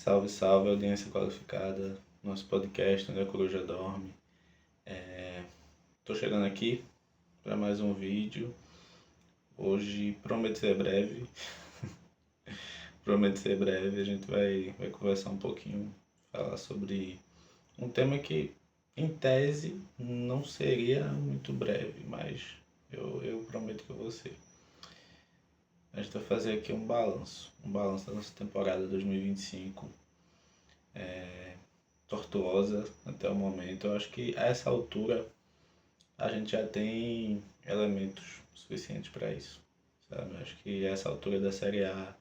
Salve, salve, audiência qualificada, nosso podcast onde a coruja dorme. Tô chegando aqui para mais um vídeo. Hoje promete ser breve. Promete ser breve, a gente vai conversar um pouquinho, falar sobre um tema que, em tese, não seria muito breve, mas eu prometo que eu vou ser. A gente vai fazer aqui um balanço da nossa temporada 2025. Tortuosa até o momento. Eu acho que a essa altura a gente já tem elementos suficientes para isso, sabe? Eu acho que a essa altura da Série A,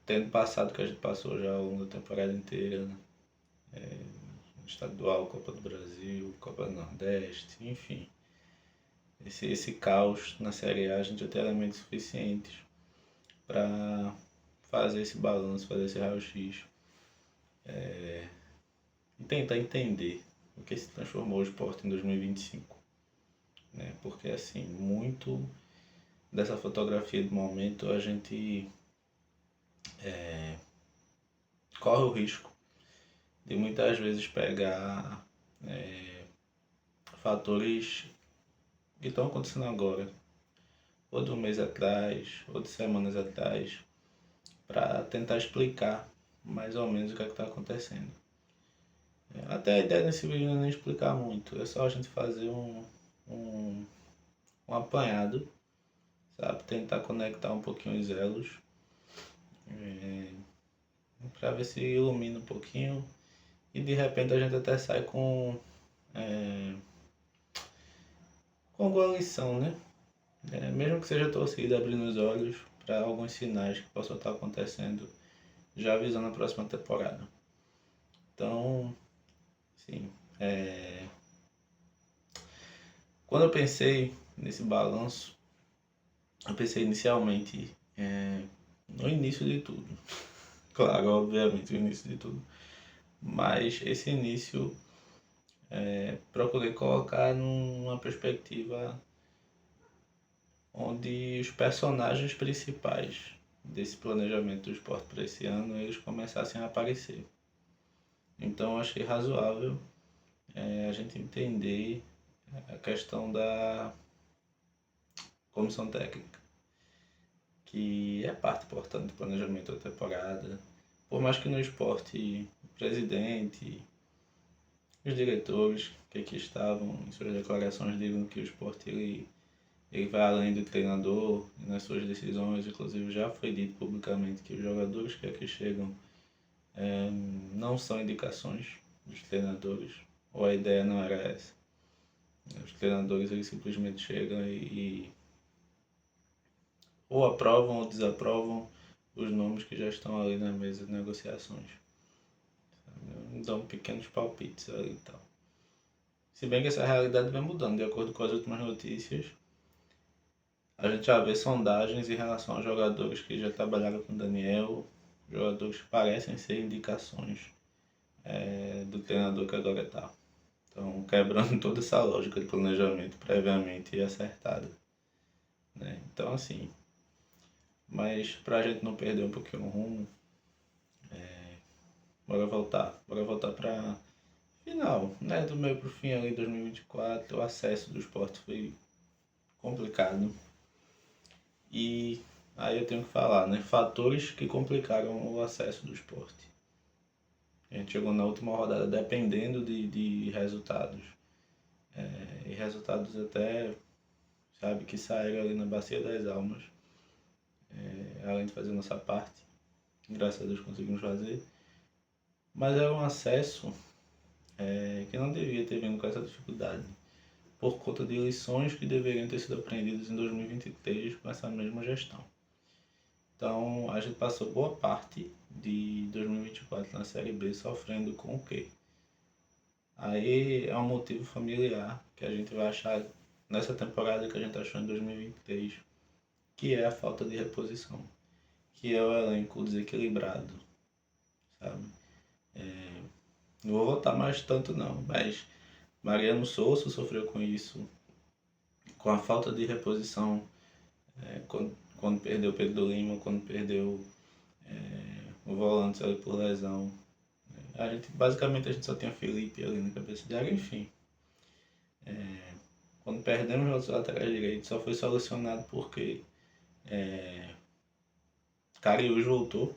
tendo passado o que a gente passou já ao longo da temporada inteira, né? Estadual, Copa do Brasil, Copa do Nordeste, enfim. Esse caos na Série A, a gente já tem elementos suficientes para fazer esse balanço, fazer esse raio-x e tentar entender o que se transformou o esporte em 2025. Né? Porque, assim, muito dessa fotografia do momento a gente corre o risco de muitas vezes pegar fatores que estão acontecendo agora, ou de um mês atrás, ou de semanas atrás, para tentar explicar mais ou menos o que é que está acontecendo. Até a ideia desse vídeo não é nem explicar muito, é só a gente fazer um apanhado, sabe? Tentar conectar um pouquinho os elos, para ver se ilumina um pouquinho e de repente a gente até sai com alguma lição, né? Mesmo que seja a torcida abrindo os olhos para alguns sinais que possam estar acontecendo já avisando a próxima temporada. Então, sim, quando eu pensei nesse balanço, eu pensei inicialmente no início de tudo. Claro, obviamente, o início de tudo. Mas esse início procurei colocar numa perspectiva onde os personagens principais desse planejamento do esporte para esse ano eles começassem a aparecer. Então eu achei razoável a gente entender a questão da comissão técnica, que é parte importante do planejamento da temporada. Por mais que no esporte o presidente, os diretores que aqui estavam em suas declarações digam que o esporte ele vai além do treinador nas suas decisões. Inclusive já foi dito publicamente que os jogadores que aqui chegam não são indicações dos treinadores, ou a ideia não era essa. Os treinadores eles simplesmente chegam e ou aprovam ou desaprovam os nomes que já estão ali na mesa de negociações. Dão pequenos palpites ali e tal. Se bem que essa realidade vai mudando de acordo com as últimas notícias. A gente já vê sondagens em relação a jogadores que já trabalharam com Daniel, jogadores que parecem ser indicações do treinador que agora está. Então, quebrando toda essa lógica de planejamento previamente acertada. Né? Então, assim, mas para a gente não perder um pouquinho o rumo, bora voltar para final, né? Do meio pro fim ali, 2024, o acesso do esporte foi complicado. E aí eu tenho que falar, né? Fatores que complicaram o acesso do esporte. A gente chegou na última rodada dependendo de resultados. E resultados até, sabe, que saíram ali na Bacia das Almas. Além de fazer nossa parte. Graças a Deus conseguimos fazer. Mas era um acesso que não devia ter vindo com essa dificuldade, por conta de lições que deveriam ter sido aprendidas em 2023 com essa mesma gestão. Então, a gente passou boa parte de 2024 na Série B sofrendo com o quê? Aí é um motivo familiar que a gente vai achar nessa temporada que a gente achou em 2023, que é a falta de reposição, que é o elenco desequilibrado, sabe? Não vou voltar mais tanto não, mas Mariano Souza sofreu com isso, com a falta de reposição, quando perdeu Pedro Lima, quando perdeu o volantes ali por lesão. Basicamente a gente só tinha Felipe ali na cabeça de área, enfim. Quando perdemos os outros laterais direitos, só foi solucionado porque Cariús voltou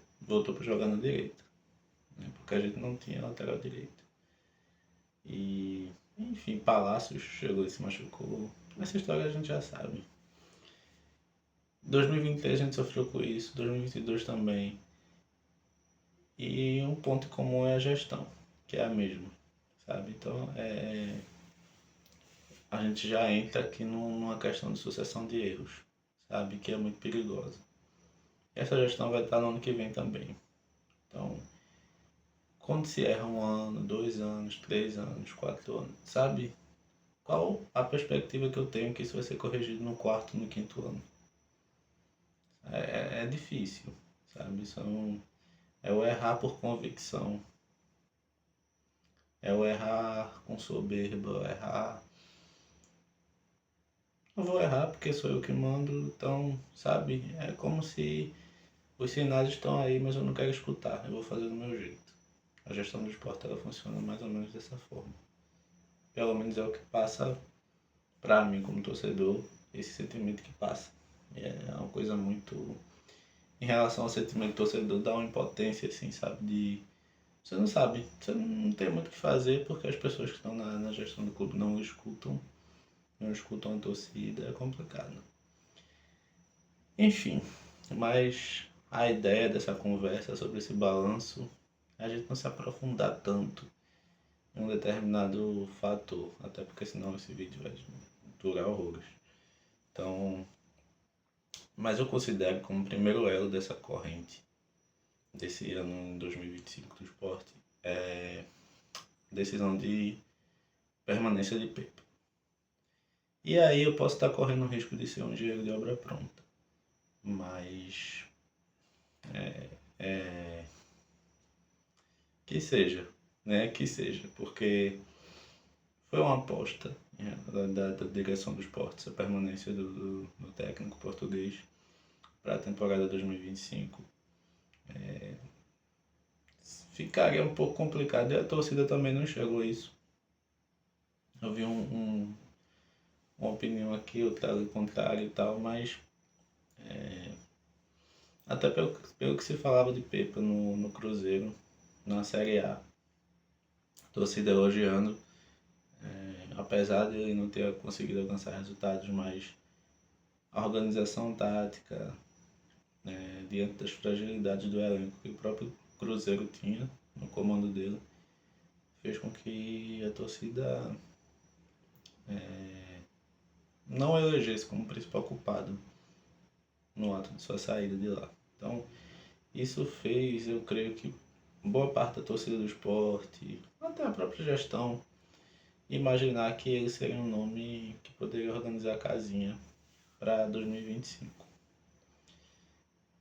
para jogar na direita, né? Porque a gente não tinha lateral direito. E, enfim, Palácios chegou e se machucou. Essa história a gente já sabe. 2023 a gente sofreu com isso, 2022 também. E um ponto comum é a gestão, que é a mesma, sabe? Então, a gente já entra aqui numa questão de sucessão de erros, sabe? Que é muito perigosa. Essa gestão vai estar no ano que vem também. Então, quando se erra 1 ano, 2 anos, 3 anos, 4 anos, sabe? Qual a perspectiva que eu tenho que isso vai ser corrigido no 4º, no 5º ano? É difícil, sabe? É o errar por convicção. É o errar com soberba, é o errar. Eu vou errar porque sou eu que mando, então, sabe? É como se os sinais estão aí, mas eu não quero escutar, eu vou fazer do meu jeito. A gestão do esporte ela funciona mais ou menos dessa forma. Pelo menos é o que passa pra mim como torcedor, esse sentimento que passa. É uma coisa muito. Em relação ao sentimento do torcedor, dá uma impotência, assim, sabe? Você não sabe, você não tem muito o que fazer porque as pessoas que estão na gestão do clube não escutam a torcida, é complicado. Enfim, mas a ideia dessa conversa sobre esse balanço é a gente não se aprofundar tanto em um determinado fator, até porque senão esse vídeo vai durar horrores. Então, mas eu considero como primeiro elo dessa corrente, desse ano em 2025 do esporte, decisão de permanência de Pepa. E aí eu posso estar correndo o risco de ser um engenheiro de obra pronta, mas que seja, né? Que seja, porque foi uma aposta, né, da direção do esporte, a permanência do técnico português para a temporada 2025. Ficaria um pouco complicado e a torcida também não enxergou isso. Eu vi uma opinião aqui, outra ali contrária e tal, mas até pelo que se falava de Pepa no Cruzeiro, na Série A, a torcida elogiando, apesar de ele não ter conseguido alcançar resultados, mas a organização tática, diante das fragilidades do elenco que o próprio Cruzeiro tinha no comando dele, fez com que a torcida não elegesse como principal culpado no ato de sua saída de lá. Então, isso fez, eu creio que boa parte da torcida do esporte, até a própria gestão, imaginar que ele seria um nome que poderia organizar a casinha para 2025.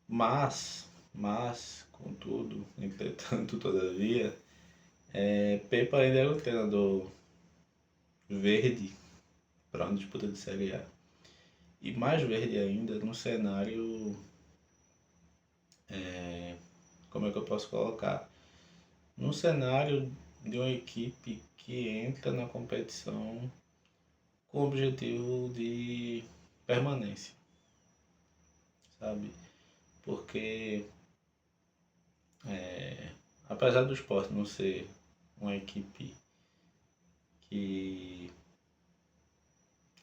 Mas, contudo, entretanto, todavia, Pepa ainda era o treinador verde para uma disputa de Série A. E mais verde ainda no cenário, como é que eu posso colocar? No cenário de uma equipe que entra na competição com o objetivo de permanência, sabe? Porque apesar do Sport não ser uma equipe que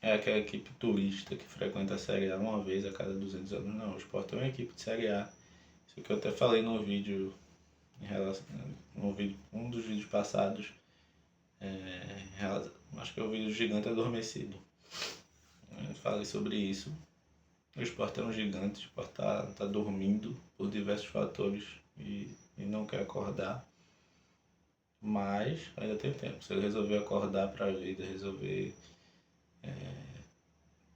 é aquela equipe turista que frequenta a Série A uma vez a cada 200 anos, não, o Sport é uma equipe de Série A. Isso que eu até falei no vídeo, um dos vídeos passados, acho que é o vídeo Gigante Adormecido. Eu falei sobre isso. O Sport é um gigante, o Sport tá dormindo por diversos fatores e não quer acordar. Mas ainda tem tempo. Se ele resolver acordar para a vida, resolver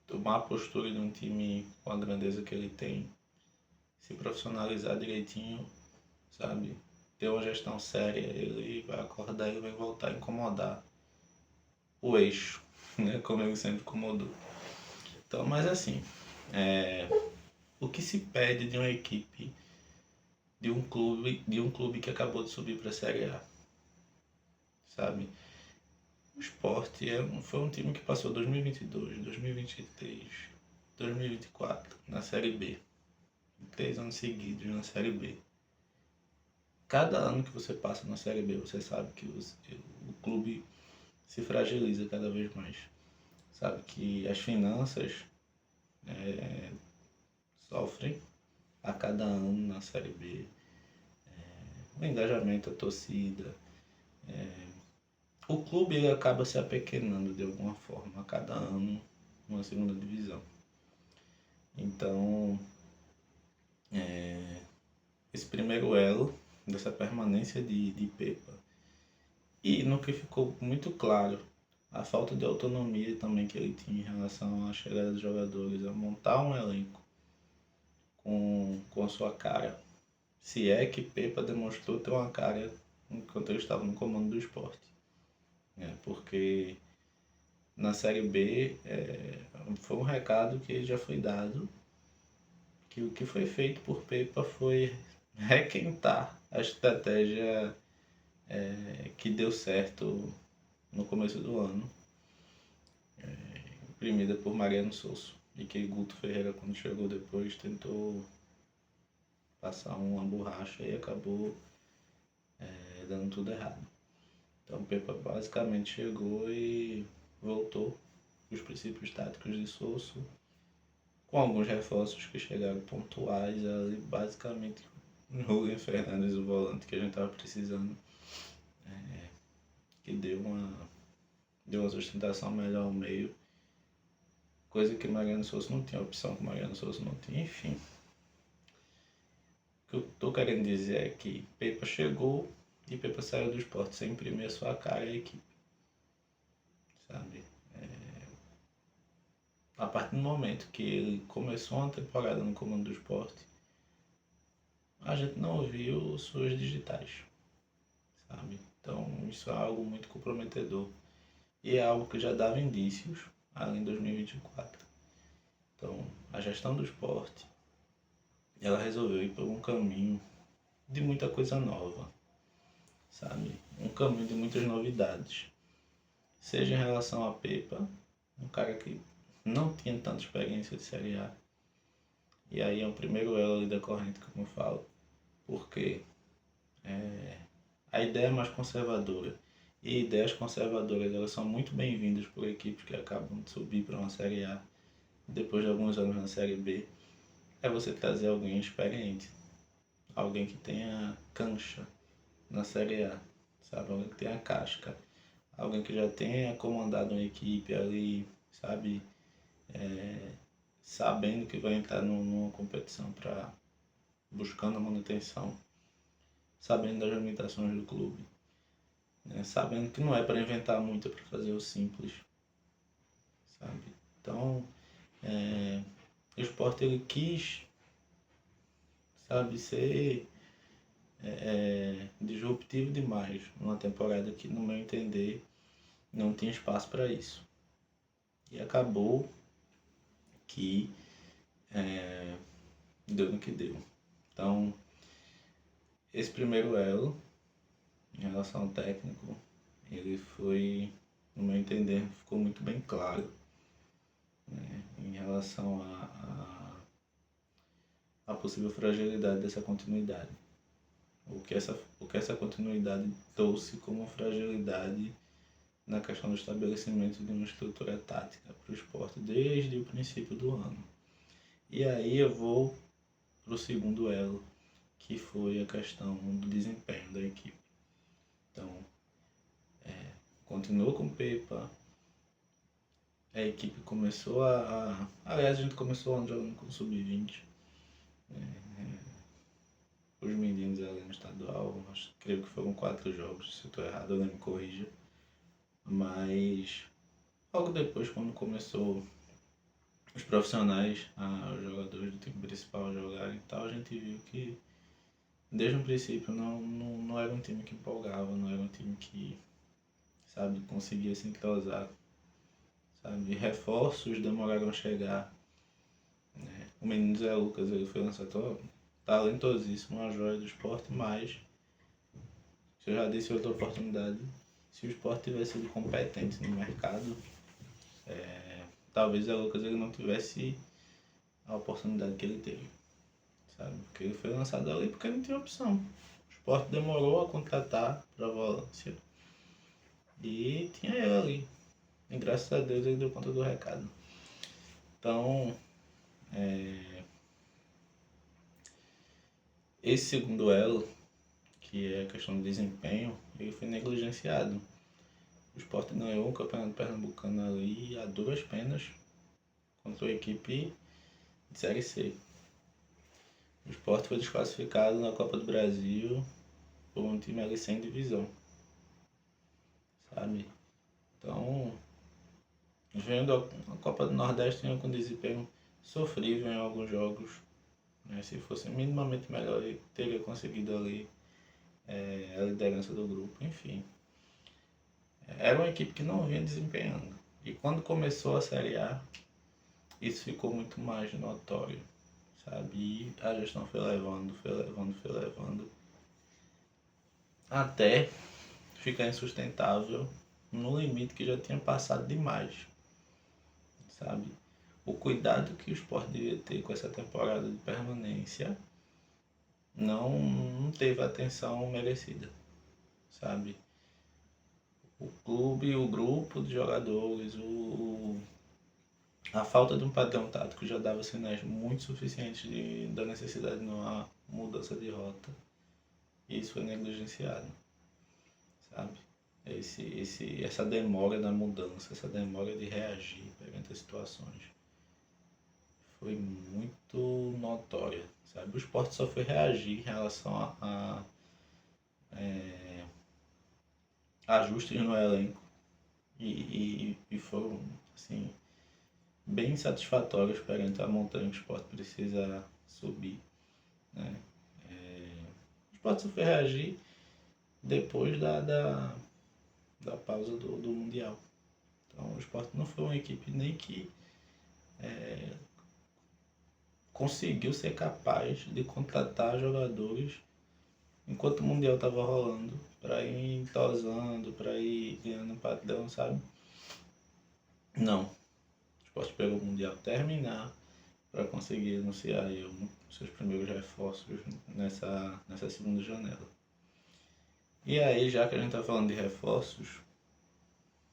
tomar a postura de um time com a grandeza que ele tem, se profissionalizar direitinho, sabe? Ter uma gestão séria, ele vai acordar e vai voltar a incomodar o eixo, né? Como ele sempre incomodou. Então, mas assim, o que se pede de uma equipe, de de um clube que acabou de subir para a Série A, sabe? O Sport foi um time que passou 2022, 2023, 2024 na Série B. 3 anos seguidos na Série B. Cada ano que você passa na Série B, você sabe que o clube se fragiliza cada vez mais. Sabe que as finanças sofrem a cada ano na Série B. O engajamento, a torcida. O clube ele acaba se apequenando de alguma forma a cada ano numa segunda divisão. Então, esse primeiro elo dessa permanência de Pepa. E no que ficou muito claro, a falta de autonomia também que ele tinha em relação à chegada dos jogadores, a montar um elenco com a sua cara. Se é que Pepa demonstrou ter uma cara enquanto ele estava no comando do Sport. Porque na Série B foi um recado que já foi dado, que o que foi feito por Pepa foi requentar a estratégia que deu certo no começo do ano, imprimida por Mariano Souza, e que Guto Ferreira, quando chegou depois, tentou passar uma borracha e acabou dando tudo errado. Então Pepa basicamente chegou e voltou os princípios táticos de Souza, com alguns reforços que chegaram pontuais ali, basicamente Julian Fernandes, o volante que a gente estava precisando, que deu uma sustentação melhor ao meio, coisa que Mariano Souza não tinha, opção que Mariano Souza não tinha, enfim. O que eu estou querendo dizer é que Pepa chegou e Pepa saiu do Sport sem imprimir a sua cara à equipe, sabe? A partir do momento que ele começou uma temporada no comando do Sport, a gente não ouviu suas digitais, sabe? Então isso é algo muito comprometedor e é algo que já dava indícios ali em 2024. Então a gestão do Sport, ela resolveu ir por um caminho de muita coisa nova, sabe? Um caminho de muitas novidades, seja em relação a Pepa, um cara que não tinha tanta experiência de Série A, e aí é o primeiro elo da corrente, como eu falo, porque a ideia é mais conservadora, e ideias conservadoras elas são muito bem-vindas por equipes que acabam de subir para uma Série A depois de alguns anos na Série B. É você trazer alguém experiente, alguém que tenha cancha na Série A, sabe? Alguém que tenha casca, alguém que já tenha comandado uma equipe ali, sabe? Sabendo que vai entrar numa competição buscando a manutenção, sabendo das limitações do clube, sabendo que não é para inventar muito, é para fazer o simples, sabe? Então, o Sport ele quis, sabe, ser disruptivo demais numa temporada que, no meu entender, não tinha espaço para isso. E acabou que deu no que deu. Então, esse primeiro elo, em relação ao técnico, ele foi, no meu entender, ficou muito bem claro, em relação à possível fragilidade dessa continuidade. O que essa continuidade trouxe como fragilidade na questão do estabelecimento de uma estrutura tática para o Sport desde o princípio do ano. E aí eu vou para o segundo elo, que foi a questão do desempenho da equipe. Então, continuou com o Pepa, a equipe começou aliás, a gente começou jogando com o Sub-20, os meninos ali no estadual, creio que foram 4 jogos, se eu estou errado, eu me corrija. Mas logo depois, quando começou os profissionais, os jogadores do time principal jogarem e tal, a gente viu que desde o princípio não era um time que empolgava, não era um time que, sabe, conseguia se entrosar, sabe, reforços demoraram a chegar. O menino Zé Lucas, ele foi lançado talentosíssimo, uma joia do esporte, mas, se eu já disse em outra oportunidade, se o esporte tivesse sido competente no mercado, talvez a Lucas ele não tivesse a oportunidade que ele teve, sabe? Porque ele foi lançado ali porque não tinha opção. O esporte demorou a contratar para a volância e tinha ele ali. E graças a Deus ele deu conta do recado. Então, esse segundo elo, que é a questão do desempenho, ele foi negligenciado. O Sport ganhou o Campeonato Pernambucano ali a duras penas contra a equipe de Série C. O Sport foi desclassificado na Copa do Brasil por um time ali sem divisão, sabe? Então, vendo a Copa do Nordeste com desempenho sofrível em alguns jogos, né? Se fosse minimamente melhor, ele teria conseguido ali a liderança do grupo, enfim. Era uma equipe que não vinha desempenhando. E quando começou a Série A, isso ficou muito mais notório, sabe? E a gestão foi levando, até ficar insustentável no limite que já tinha passado demais, sabe? O cuidado que o Sport devia ter com essa temporada de permanência não teve a atenção merecida, sabe? O clube, o grupo de jogadores, a falta de um padrão tático já dava sinais muito suficientes da necessidade de uma mudança de rota. E isso foi negligenciado, sabe? Essa demora na mudança, essa demora de reagir perante as situações foi muito notória, sabe? O Sport só foi reagir em relação a ajustes no elenco e foram, assim, bem satisfatórios perante a montanha que o Sport precisa subir, né? O Sport só foi reagir depois da pausa do Mundial. Então o Sport não foi uma equipe nem que conseguiu ser capaz de contratar jogadores enquanto o Mundial estava rolando, para ir entrosando, para ir ganhando padrão, sabe? Não. O Sport pegou o Mundial terminar para conseguir anunciar aí seus primeiros reforços nessa segunda janela. E aí, já que a gente está falando de reforços,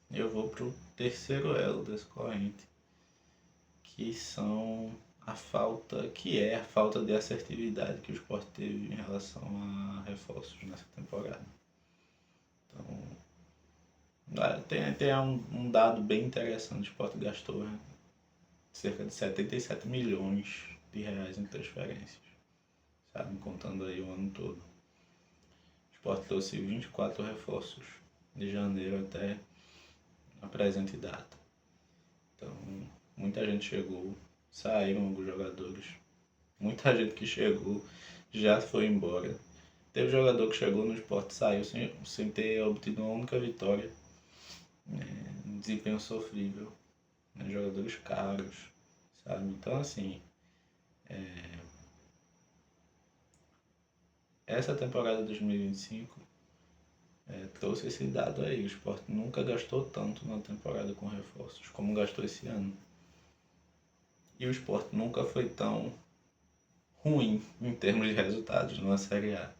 eu vou pro terceiro elo dessa corrente, que é a falta de assertividade que o Sport teve em relação a reforços nessa temporada. Então, tem um dado bem interessante: o Sport gastou cerca de 77 milhões de reais em transferências, sabe, contando aí o ano todo. O Sport trouxe 24 reforços de janeiro até a presente data. Então, muita gente chegou, saíram alguns jogadores. Muita gente que chegou já foi embora. Teve jogador que chegou no Sport e saiu sem ter obtido uma única vitória. Desempenho sofrível. Jogadores caros, sabe? Então, assim, essa temporada de 2025 trouxe esse dado aí. O Sport nunca gastou tanto na temporada com reforços como gastou esse ano. E o Sport nunca foi tão ruim em termos de resultados numa Série A,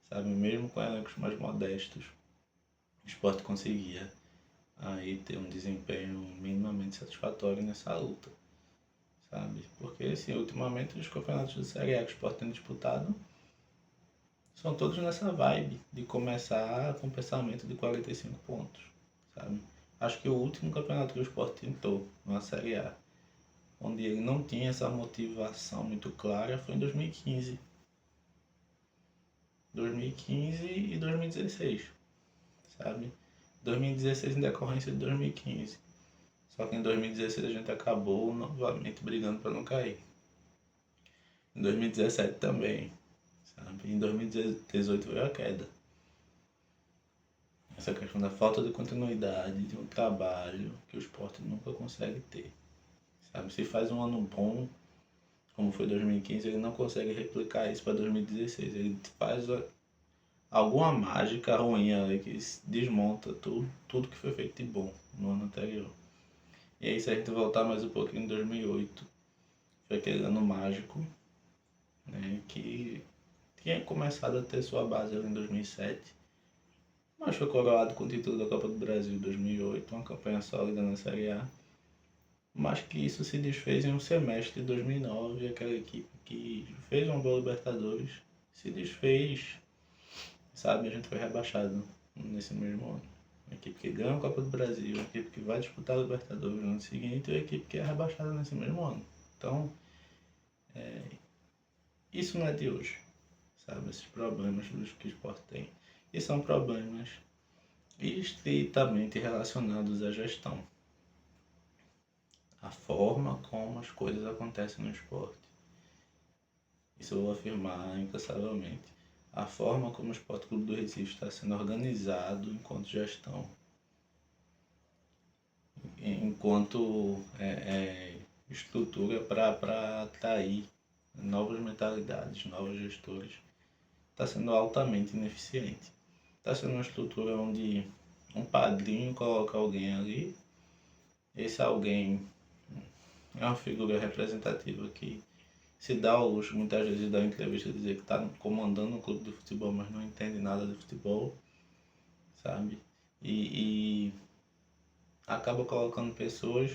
sabe? Mesmo com elencos mais modestos, o Sport conseguia aí ter um desempenho minimamente satisfatório nessa luta, sabe? Porque, assim, ultimamente os campeonatos de Série A que o Sport tem disputado são todos nessa vibe de começar com pensamento de 45 pontos, sabe? Acho que o último campeonato que o Sport tentou numa Série A, onde ele não tinha essa motivação muito clara, foi em 2015. 2015 e 2016, sabe? 2016 em decorrência de 2015. Só que em 2016 a gente acabou novamente brigando para não cair. Em 2017 também, sabe? Em 2018 veio a queda. Essa questão da falta de continuidade de um trabalho que o esporte nunca consegue ter, sabe? Se faz um ano bom, como foi 2015, ele não consegue replicar isso para 2016. Ele faz alguma mágica ruim ali que desmonta tudo que foi feito de bom no ano anterior. E aí, se a gente voltar mais um pouquinho em 2008, foi aquele ano mágico, né, que tinha começado a ter sua base ali em 2007, mas foi coroado com o título da Copa do Brasil em 2008, uma campanha sólida na Série A, mas que isso se desfez em um semestre de 2009, aquela equipe que fez uma boa Libertadores se desfez, sabe? A gente foi rebaixado nesse mesmo ano. A equipe que ganha a Copa do Brasil, a equipe que vai disputar a Libertadores no ano seguinte e a equipe que é rebaixada nesse mesmo ano. Então, isso não é de hoje, sabe? Esses problemas que o esporte tem. E são problemas estritamente relacionados à gestão. A forma como as coisas acontecem no esporte. Isso eu vou afirmar incansavelmente. A forma como o Esporte Clube do Recife está sendo organizado enquanto gestão, enquanto estrutura para atrair novas mentalidades, novos gestores, está sendo altamente ineficiente. Está sendo uma estrutura onde um padrinho coloca alguém ali, esse alguém é uma figura representativa que se dá ao luxo muitas vezes de dar entrevista e dizer que está comandando um clube de futebol, mas não entende nada de futebol, sabe? E acaba colocando pessoas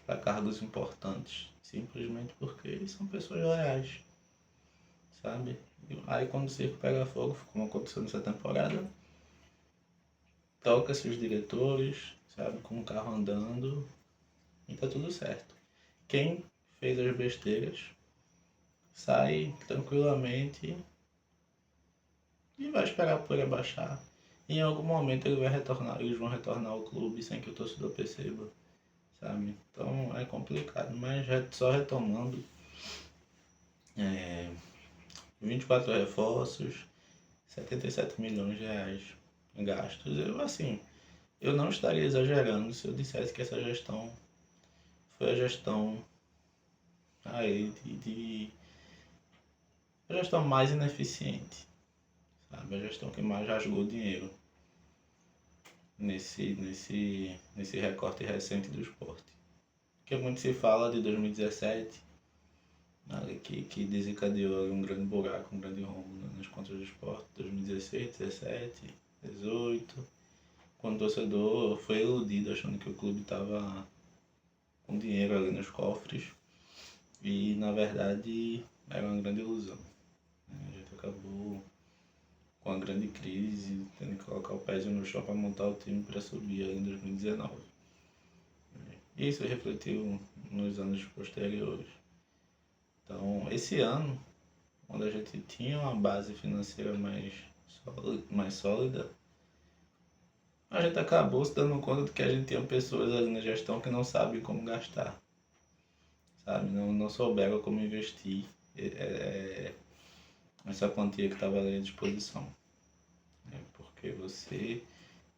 para cargos importantes, simplesmente porque são pessoas leais, sabe? Aí quando o circo pega fogo, como aconteceu nessa temporada, troca-se os diretores, sabe, com o carro andando e tá tudo certo. Quem fez as besteiras sai tranquilamente e vai esperar por ele baixar. Em algum momento ele vai retornar, eles vão retornar ao clube sem que o torcedor perceba, sabe? Então é complicado, mas só retomando, 24 reforços, 77 milhões de reais em gastos. Eu não estaria exagerando se eu dissesse que essa gestão foi a gestão aí a gestão mais ineficiente, sabe? A gestão que mais rasgou dinheiro nesse recorte recente do esporte. Porque muito se fala de 2017, ali que desencadeou um grande buraco, um grande rombo nas contas do esporte, 2016, 17, 18, quando o torcedor foi iludido achando que o clube estava com dinheiro ali nos cofres e na verdade era uma grande ilusão. A gente acabou com a grande crise, tendo que colocar o pezinho no chão para montar o time para subir ali em 2019. Isso refletiu nos anos posteriores. Então, esse ano, onde a gente tinha uma base financeira mais sólida, a gente acabou se dando conta de que a gente tinha pessoas ali na gestão que não sabem como gastar, sabe? Não souberam como investir essa quantia que estava ali à disposição. Porque você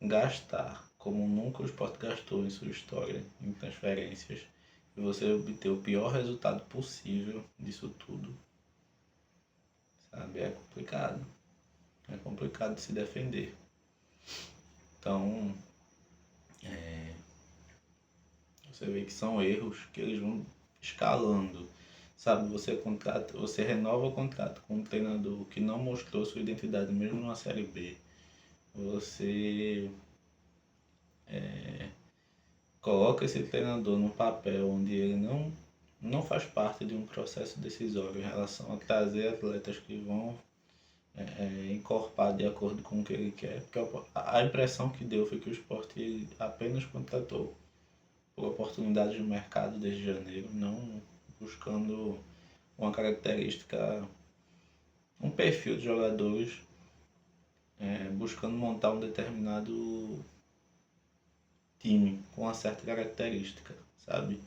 gastar como nunca o esporte gastou em sua história, em transferências, e você obter o pior resultado possível disso tudo, sabe? É complicado. É complicado de se defender. Então, você vê que são erros que eles vão escalando, sabe? Você renova o contrato com um treinador que não mostrou sua identidade mesmo numa Série B. Você coloca esse treinador num papel onde ele não faz parte de um processo decisório em relação a trazer atletas que vão encorpar de acordo com o que ele quer. Porque a impressão que deu foi que o Sport apenas contratou por oportunidades de mercado desde janeiro, não buscando uma característica, um perfil de jogadores, buscando montar um determinado time com uma certa característica, sabe?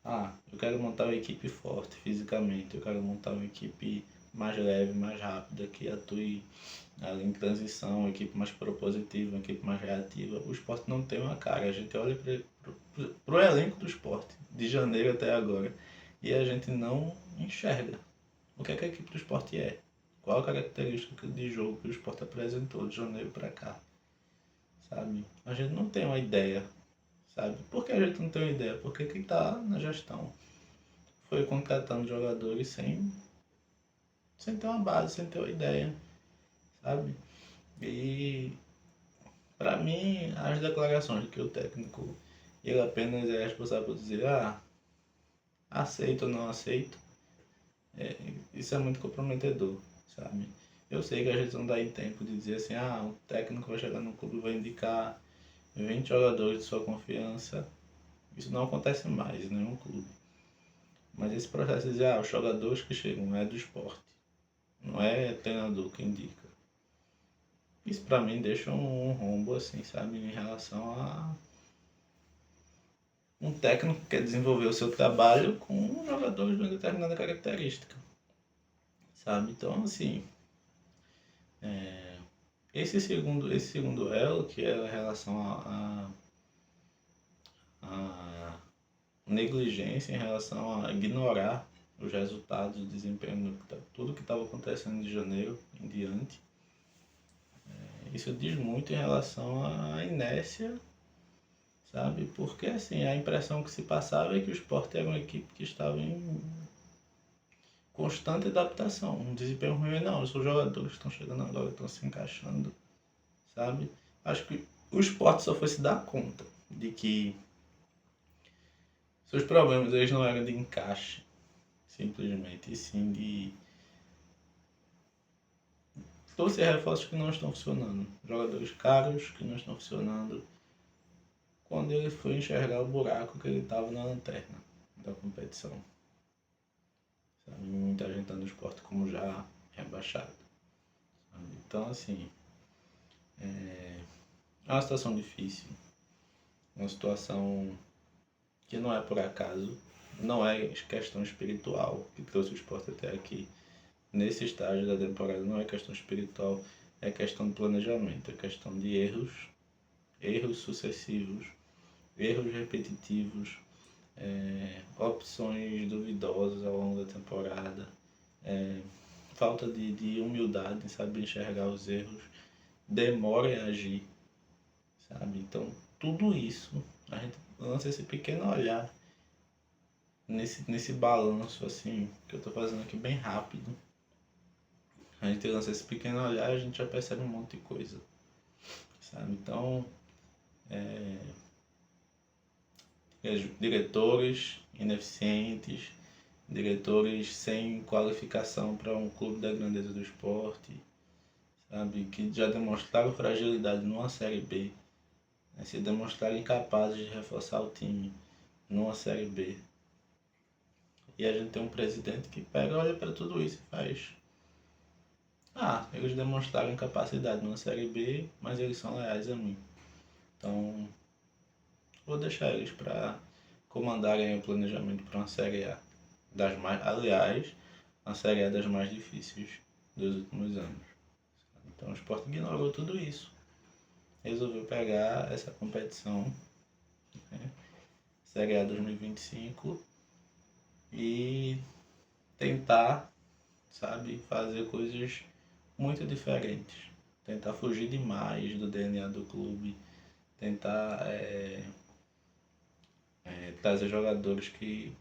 Eu quero montar uma equipe forte fisicamente, eu quero montar uma equipe mais leve, mais rápida, que atue em transição, uma equipe mais propositiva, uma equipe mais reativa. O esporte não tem uma cara, a gente olha para o elenco do esporte, de janeiro até agora, e a gente não enxerga o que é que a equipe do Sport é. Qual a característica de jogo que o Sport apresentou de janeiro para cá, sabe? A gente não tem uma ideia, sabe? Por que a gente não tem uma ideia? Porque quem está na gestão foi contratando jogadores sem ter uma base, sem ter uma ideia, sabe? E para mim, as declarações de que o técnico ele apenas é responsável por dizer aceito ou não aceito, isso é muito comprometedor, sabe? Eu sei que a gente não dá em tempo de dizer assim, o técnico vai chegar no clube e vai indicar 20 jogadores de sua confiança. Isso não acontece mais em nenhum clube. Mas esse processo de dizer, os jogadores que chegam é do esporte, não é treinador que indica. Isso pra mim deixa um rombo assim, sabe, em relação a um técnico que quer desenvolver o seu trabalho com jogadores de uma determinada característica, sabe? Então, assim, esse segundo elo, que é a relação a negligência em relação a ignorar os resultados, o desempenho, tudo que estava acontecendo de janeiro em diante, isso diz muito em relação à inércia, sabe? Porque assim, a impressão que se passava é que o Sport era uma equipe que estava em constante adaptação. Um desempenho ruim não, os jogadores que estão chegando agora, estão se encaixando, sabe? Acho que o Sport só foi se dar conta de que seus problemas eles não eram de encaixe, simplesmente, e sim de todos esses reforços que não estão funcionando. Jogadores caros que não estão funcionando. Quando ele foi enxergar o buraco que ele estava na lanterna da competição. Sabe? Muita gente está no esporte como já rebaixado. Sabe? Então, assim, é uma situação difícil. Uma situação que não é por acaso. Não é questão espiritual que trouxe o esporte até aqui. Nesse estágio da temporada não é questão espiritual, é questão de planejamento, é questão de erros sucessivos, erros repetitivos, opções duvidosas ao longo da temporada, falta de humildade em saber enxergar os erros, demora em agir, sabe? Então, tudo isso, a gente lança esse pequeno olhar nesse balanço assim, que eu estou fazendo aqui bem rápido. A gente lança esse pequeno olhar e a gente já percebe um monte de coisa, sabe? Então, diretores ineficientes, diretores sem qualificação para um clube da grandeza do esporte, sabe? Que já demonstraram fragilidade numa Série B, né? Se demonstraram incapazes de reforçar o time numa Série B. E a gente tem um presidente que pega, olha para tudo isso e faz. Eles demonstraram incapacidade numa Série B, mas eles são leais a mim. Então, vou deixar eles para comandarem o planejamento para uma Série A. Aliás, uma Série A das mais difíceis dos últimos anos. Então o Sport ignorou tudo isso. Resolveu pegar essa competição, né, Série A 2025, e tentar, sabe, fazer coisas muito diferentes. Tentar fugir demais do DNA do clube. Tentar trazer jogadores que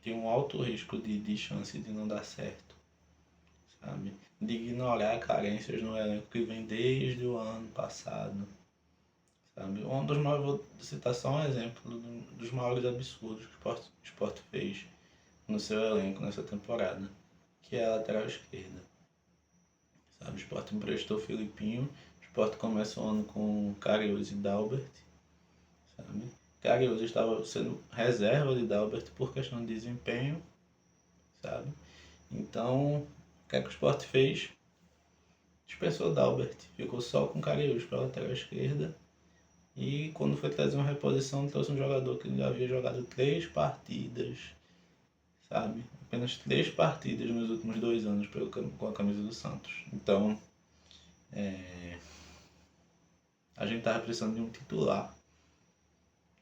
tinham um alto risco de chance de não dar certo, sabe? De ignorar carências no elenco que vem desde o ano passado, sabe? Vou citar só um exemplo dos maiores absurdos que o Sport fez no seu elenco nessa temporada, que é a lateral esquerda, sabe? O Sport emprestou o Filipinho, o Sport começa o ano com Karius e Dalbert, sabe? Karius estava sendo reserva de Dalbert por questão de desempenho, sabe? Então, o que é que o Sport fez? Dispensou Dalbert, ficou só com Karius para a lateral esquerda. E quando foi trazer uma reposição, trouxe um jogador que já havia jogado 3 partidas, sabe? Apenas 3 partidas nos últimos 2 anos com a camisa do Santos. Então, a gente estava precisando de um titular.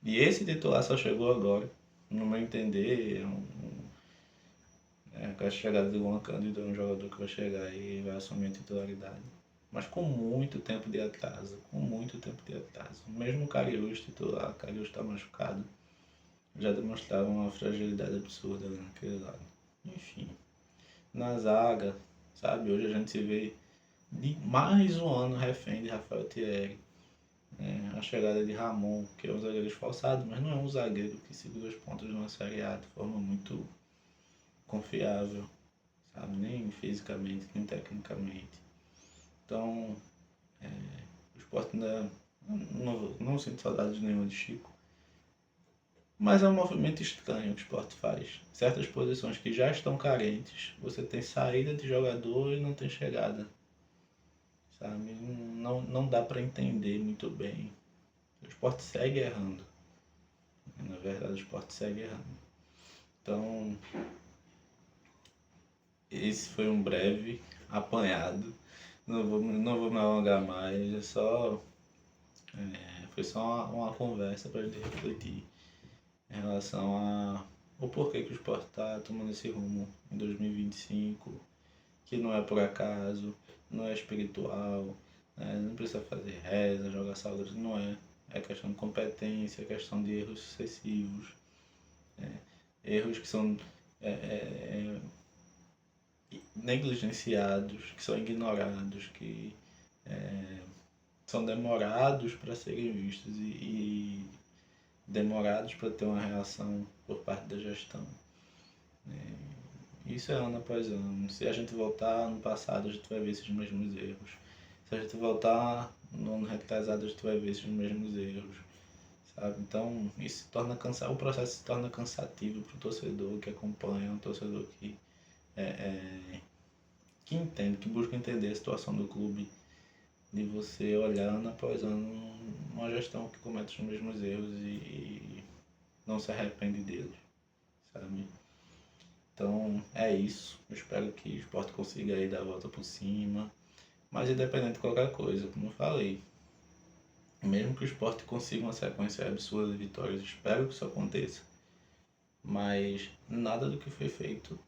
E esse titular só chegou agora, no meu entender, Com a chegada do Luan Cândido, é um jogador que vai chegar e vai assumir a titularidade. Mas com muito tempo de atraso, Mesmo o Karius titular, o Karius está machucado, já demonstrava uma fragilidade absurda naquele lado. Enfim, na zaga, sabe, hoje a gente se vê de mais um ano refém de Rafael Thierry. A chegada de Ramon, que é um zagueiro esforçado, mas não é um zagueiro que segura os pontos numa Série A de forma muito confiável, sabe? Nem fisicamente, nem tecnicamente. Então, o Sport ainda não sinto saudades nenhuma de Chico. Mas é um movimento estranho que o Sport faz. Certas posições que já estão carentes, você tem saída de jogador e não tem chegada. Sabe? Não dá para entender muito bem. O Sport segue errando. Na verdade, o Sport segue errando. Então, esse foi um breve apanhado. Não vou me alongar mais. Foi só uma conversa para a gente refletir em relação ao porquê que o Sport está tomando esse rumo em 2025, que não é por acaso, não é espiritual, não precisa fazer reza, jogar saudades, não é. É questão de competência, é questão de erros sucessivos, erros que são negligenciados, que são ignorados, que são demorados para serem vistos e demorados para ter uma reação por parte da gestão. Isso é ano após ano. Se a gente voltar no passado, a gente vai ver esses mesmos erros. Se a gente voltar no ano retrasado, a gente vai ver esses mesmos erros. Sabe? Então, isso se torna o processo se torna cansativo para o torcedor que acompanha, um torcedor que entende, que busca entender a situação do clube, de você olhar ano após ano uma gestão que comete os mesmos erros e não se arrepende deles, sabe? Então é isso. Eu espero que o Sport consiga aí dar a volta por cima. Mas independente de qualquer coisa, como eu falei, mesmo que o Sport consiga uma sequência absurda de vitórias, espero que isso aconteça. Mas nada do que foi feito,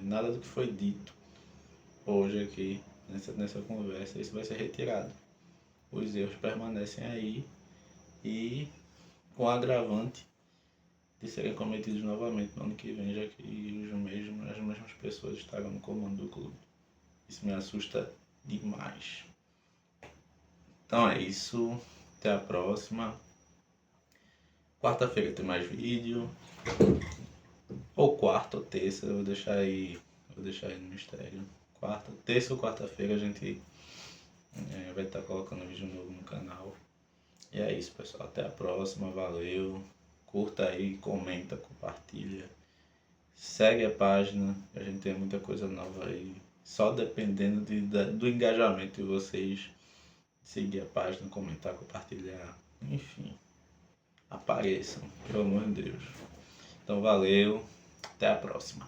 nada do que foi dito hoje aqui nessa conversa, isso vai ser retirado. Os erros permanecem aí e com agravante de serem cometidos novamente no ano que vem, já que as mesmas pessoas estarão no comando do clube. Isso me assusta demais. Então é isso. Até a próxima. Quarta-feira tem mais vídeo. Ou quarta ou terça, eu vou deixar aí no mistério. Terça ou quarta-feira a gente vai estar colocando vídeo novo no canal. E é isso, pessoal. Até a próxima. Valeu. Curta aí, comenta, compartilha. Segue a página. A gente tem muita coisa nova aí. Só dependendo do engajamento de vocês. Seguir a página, comentar, compartilhar. Enfim. Apareçam, pelo amor de Deus. Então valeu. Até a próxima.